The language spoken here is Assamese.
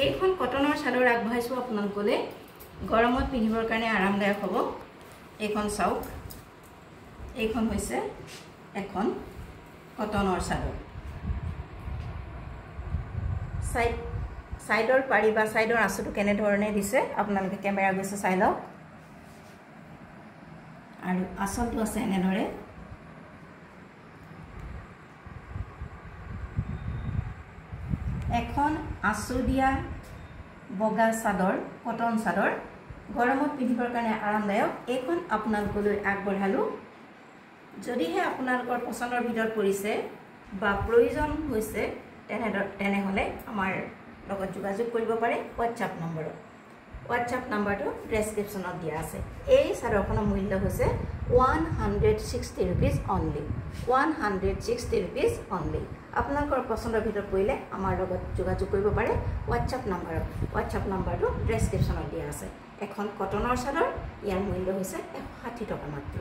এইখন কটনৰ চাদৰ আগবঢ়াইছো আপোনালোকলৈ গৰমত পিন্ধিবৰ কাৰণে আৰামদায়ক হ'ব এইখন চাওক এইখন হৈছে এখন কটনৰ চাদৰ সাইডৰ পাৰি বা সাইডৰ আঁচুটো কেনে ধৰণে দিছে আপোনালোকে ক্যামেৰা গৈছে চাই লওক আৰু আঁচলটো আছে এনে ধৰে এখন আঁচু দিয়া বগা চাদৰ কটন চাদৰ গৰমত পিন্ধিবৰ কাৰণে আৰামদায়ক এইখন আপোনালোকলৈ আগবঢ়ালো যদিহে আপোনালোকৰ পছন্দৰ ভিতৰত পৰিছে বা প্ৰয়োজন হৈছে তেনেহলে আমাৰ লগত যোগাযোগ কৰিব পাৰে WhatsApp নম্বৰত WhatsApp নম্বৰটো ডেসক্ৰিপচনত দিয়া আছে এই চাদৰখনৰ মূল্য হৈছে 160 rupees only 160 rupees only আপোনালোকৰ পছন্দৰ ভিতৰত পৰিলে আমাৰ লগত যোগাযোগ কৰিব পাৰে WhatsApp নম্বৰত WhatsApp নম্বৰটো ডেসক্ৰিপচনত দিয়া আছে এখন কটনৰ চাদৰ ইয়াৰ মূল্য হৈছে 160 টকা মাত্ৰ